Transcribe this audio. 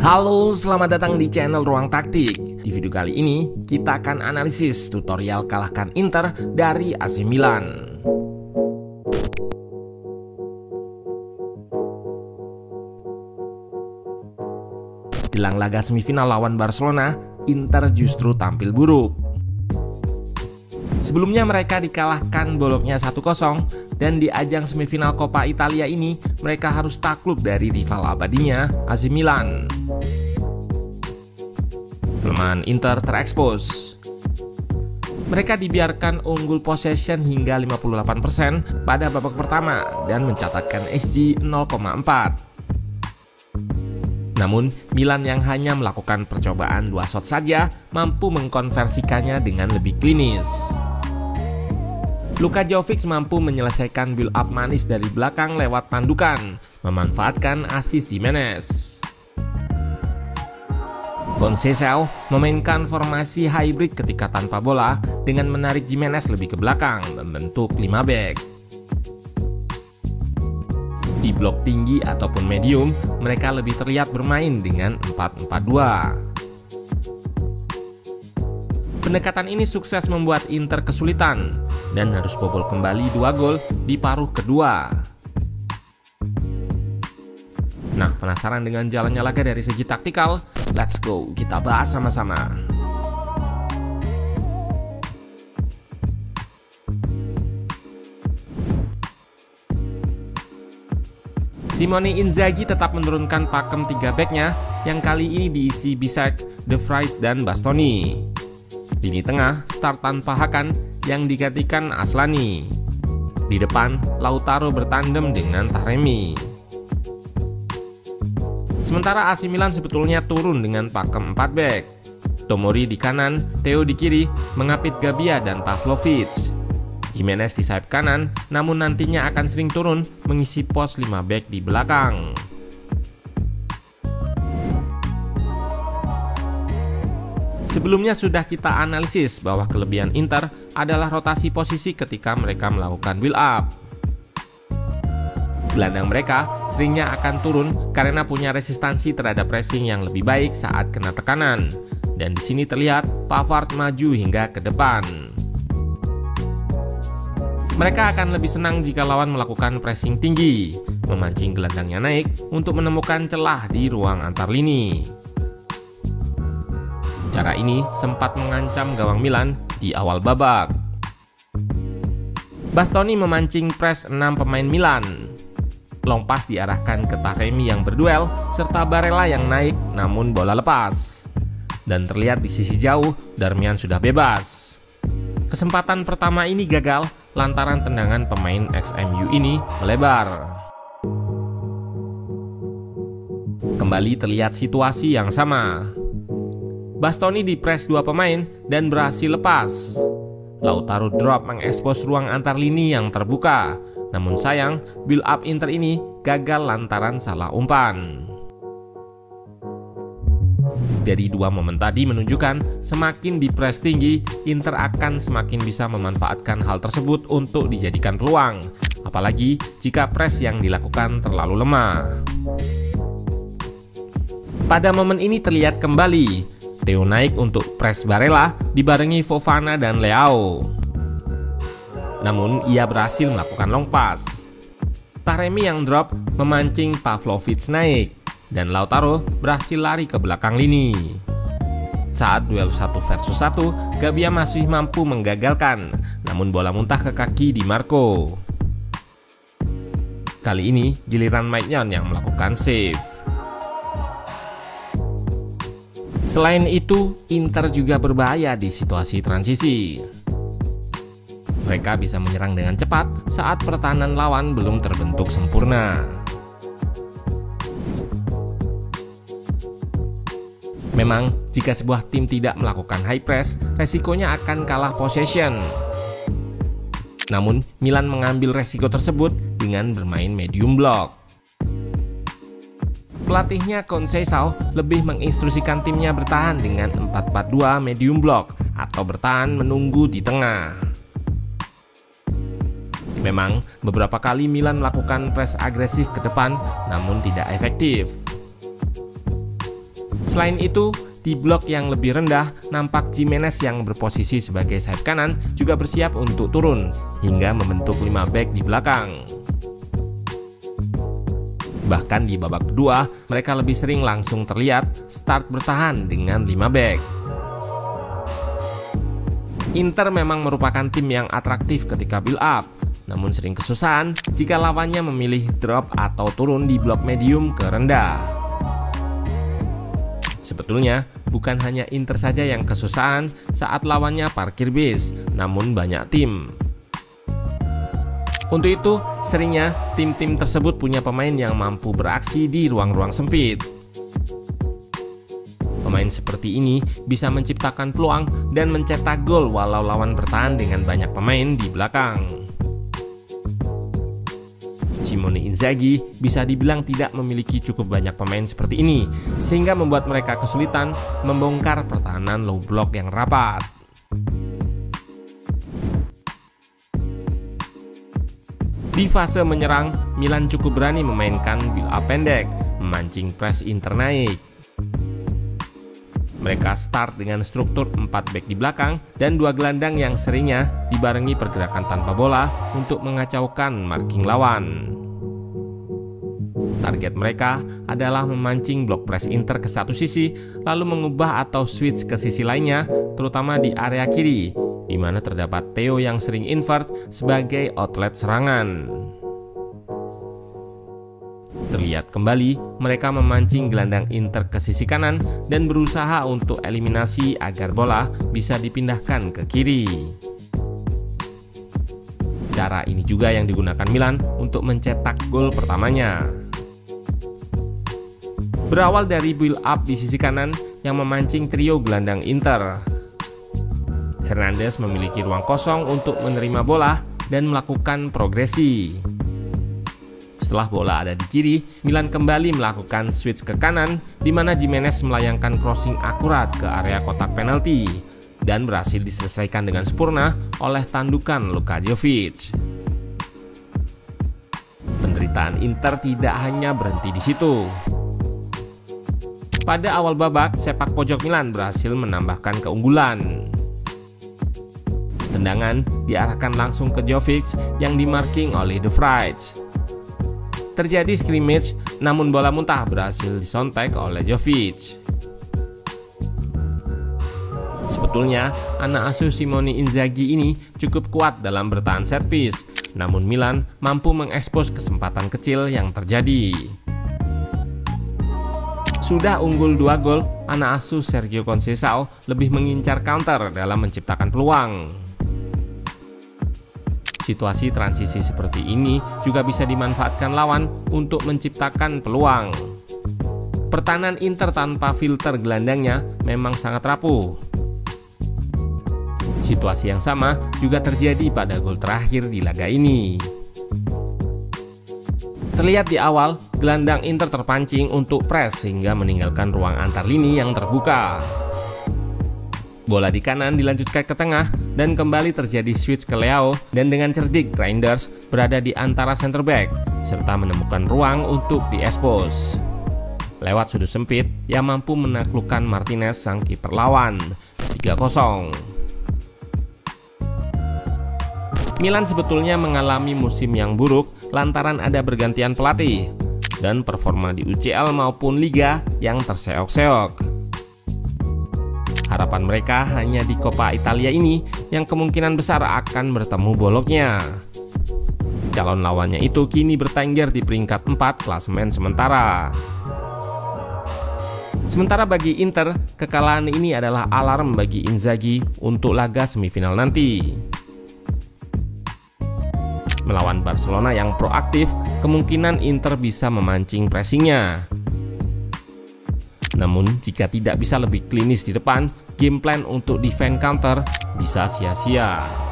Halo, selamat datang di channel Ruang Taktik. Di video kali ini, kita akan analisis tutorial kalahkan Inter dari AC Milan. Jelang laga semifinal lawan Barcelona, Inter justru tampil buruk. Sebelumnya mereka dikalahkan Bologna 1-0 dan di ajang semifinal Coppa Italia ini mereka harus takluk dari rival abadinya AC Milan. Kelemahan Inter terekspos. Mereka dibiarkan unggul possession hingga 58% pada babak pertama dan mencatatkan XG 0,4. Namun, Milan yang hanya melakukan percobaan 2 shot saja mampu mengkonversikannya dengan lebih klinis. Luka Jovic mampu menyelesaikan build up manis dari belakang lewat tandukan, memanfaatkan asis Jimenez. Conceição memainkan formasi hybrid ketika tanpa bola dengan menarik Jimenez lebih ke belakang, membentuk 5 back. Di blok tinggi ataupun medium, mereka lebih terlihat bermain dengan 4-4-2. Pendekatan ini sukses membuat Inter kesulitan dan harus bobol kembali 2 gol di paruh kedua. Nah, penasaran dengan jalannya laga dari segi taktikal? Let's go, kita bahas sama-sama. Simone Inzaghi tetap menurunkan pakem 3 backnya yang kali ini diisi Bisek, De Vrij, dan Bastoni. Lini tengah start tanpa Hakan yang digantikan Aslani. Di depan, Lautaro bertandem dengan Taremi. Sementara AC Milan sebetulnya turun dengan pakem 4 back. Tomori di kanan, Theo di kiri, mengapit Gabbia dan Pavlovic. Jimenez di sayap kanan, namun nantinya akan sering turun mengisi pos 5 back di belakang. Sebelumnya sudah kita analisis bahwa kelebihan Inter adalah rotasi posisi ketika mereka melakukan build up. Gelandang mereka seringnya akan turun karena punya resistansi terhadap pressing yang lebih baik saat kena tekanan. Dan di sini terlihat Pavard maju hingga ke depan. Mereka akan lebih senang jika lawan melakukan pressing tinggi, memancing gelandangnya naik untuk menemukan celah di ruang antar lini. Cara ini sempat mengancam gawang Milan di awal babak. Bastoni memancing press 6 pemain Milan. Long pass diarahkan ke Taremi yang berduel, serta Barella yang naik namun bola lepas. Dan terlihat di sisi jauh, Darmian sudah bebas. Kesempatan pertama ini gagal lantaran tendangan pemain ex-MU ini melebar. Kembali terlihat situasi yang sama. Bastoni dipres 2 pemain dan berhasil lepas. Lautaro drop mengekspos ruang antar lini yang terbuka. Namun sayang, build up Inter ini gagal lantaran salah umpan. Dari 2 momen tadi menunjukkan semakin dipres tinggi, Inter akan semakin bisa memanfaatkan hal tersebut untuk dijadikan peluang. Apalagi jika pres yang dilakukan terlalu lemah. Pada momen ini terlihat kembali Theo naik untuk pres Barella dibarengi Fofana dan Leao. Namun ia berhasil melakukan long pass. Taremi yang drop memancing Pavlovic naik dan Lautaro berhasil lari ke belakang lini. Saat duel 1 versus 1, Gabbia masih mampu menggagalkan, namun bola muntah ke kaki Di Marco. Kali ini giliran Maignan yang melakukan save. Selain itu, Inter juga berbahaya di situasi transisi. Mereka bisa menyerang dengan cepat saat pertahanan lawan belum terbentuk sempurna. Memang, jika sebuah tim tidak melakukan high press, resikonya akan kalah possession. Namun, Milan mengambil resiko tersebut dengan bermain medium block. Pelatihnya Conceição lebih menginstruksikan timnya bertahan dengan 4-4-2 medium block atau bertahan menunggu di tengah. Memang beberapa kali Milan melakukan press agresif ke depan namun tidak efektif. Selain itu, di blok yang lebih rendah, nampak Gimenez yang berposisi sebagai sayap kanan juga bersiap untuk turun hingga membentuk 5 bek di belakang. Bahkan di babak kedua, mereka lebih sering langsung terlihat start bertahan dengan 5 bek. Inter memang merupakan tim yang atraktif ketika build up, namun sering kesusahan jika lawannya memilih drop atau turun di blok medium ke rendah. Sebetulnya, bukan hanya Inter saja yang kesusahan saat lawannya parkir bis, namun banyak tim. Untuk itu, seringnya tim-tim tersebut punya pemain yang mampu beraksi di ruang-ruang sempit. Pemain seperti ini bisa menciptakan peluang dan mencetak gol walau lawan bertahan dengan banyak pemain di belakang. Simone Inzaghi bisa dibilang tidak memiliki cukup banyak pemain seperti ini, sehingga membuat mereka kesulitan membongkar pertahanan low block yang rapat. Di fase menyerang, Milan cukup berani memainkan build up pendek, memancing press Inter naik. Mereka start dengan struktur 4 bek di belakang dan 2 gelandang yang seringnya dibarengi pergerakan tanpa bola untuk mengacaukan marking lawan. Target mereka adalah memancing blok press Inter ke satu sisi, lalu mengubah atau switch ke sisi lainnya, terutama di area kiri, di mana terdapat Theo yang sering invert sebagai outlet serangan. Terlihat kembali, mereka memancing gelandang Inter ke sisi kanan dan berusaha untuk eliminasi agar bola bisa dipindahkan ke kiri. Cara ini juga yang digunakan Milan untuk mencetak gol pertamanya. Berawal dari build up di sisi kanan yang memancing trio gelandang Inter, Hernandez memiliki ruang kosong untuk menerima bola dan melakukan progresi. Setelah bola ada di kiri, Milan kembali melakukan switch ke kanan, di mana Gimenez melayangkan crossing akurat ke area kotak penalti dan berhasil diselesaikan dengan sempurna oleh tandukan Luka Jovic. Penderitaan Inter tidak hanya berhenti di situ. Pada awal babak, sepak pojok Milan berhasil menambahkan keunggulan. Tendangan diarahkan langsung ke Jovic yang dimarking oleh De Vrij. Terjadi scrimmage, namun bola muntah berhasil disontek oleh Jovic. Sebetulnya, anak asuh Simone Inzaghi ini cukup kuat dalam bertahan set piece, namun Milan mampu mengekspos kesempatan kecil yang terjadi. Sudah unggul 2 gol, anak asuh Sergio Conceição lebih mengincar counter dalam menciptakan peluang. Situasi transisi seperti ini juga bisa dimanfaatkan lawan untuk menciptakan peluang. Pertahanan Inter tanpa filter gelandangnya memang sangat rapuh. Situasi yang sama juga terjadi pada gol terakhir di laga ini. Terlihat di awal, gelandang Inter terpancing untuk press sehingga meninggalkan ruang antar lini yang terbuka. Bola di kanan dilanjutkan ke tengah dan kembali terjadi switch ke Leao, dan dengan cerdik Reinders berada di antara center back serta menemukan ruang untuk diekspos. Lewat sudut sempit, ia mampu menaklukkan Martinez sang kiper lawan. 3-0. Milan sebetulnya mengalami musim yang buruk lantaran ada bergantian pelatih dan performa di UCL maupun Liga yang terseok-seok. Harapan mereka hanya di Coppa Italia ini yang kemungkinan besar akan bertemu boloknya. Calon lawannya itu kini bertengger di peringkat 4 klasemen sementara. Sementara bagi Inter, kekalahan ini adalah alarm bagi Inzaghi untuk laga semifinal nanti. Melawan Barcelona yang proaktif, kemungkinan Inter bisa memancing pressingnya. Namun jika tidak bisa lebih klinis di depan, game plan untuk defense counter bisa sia-sia.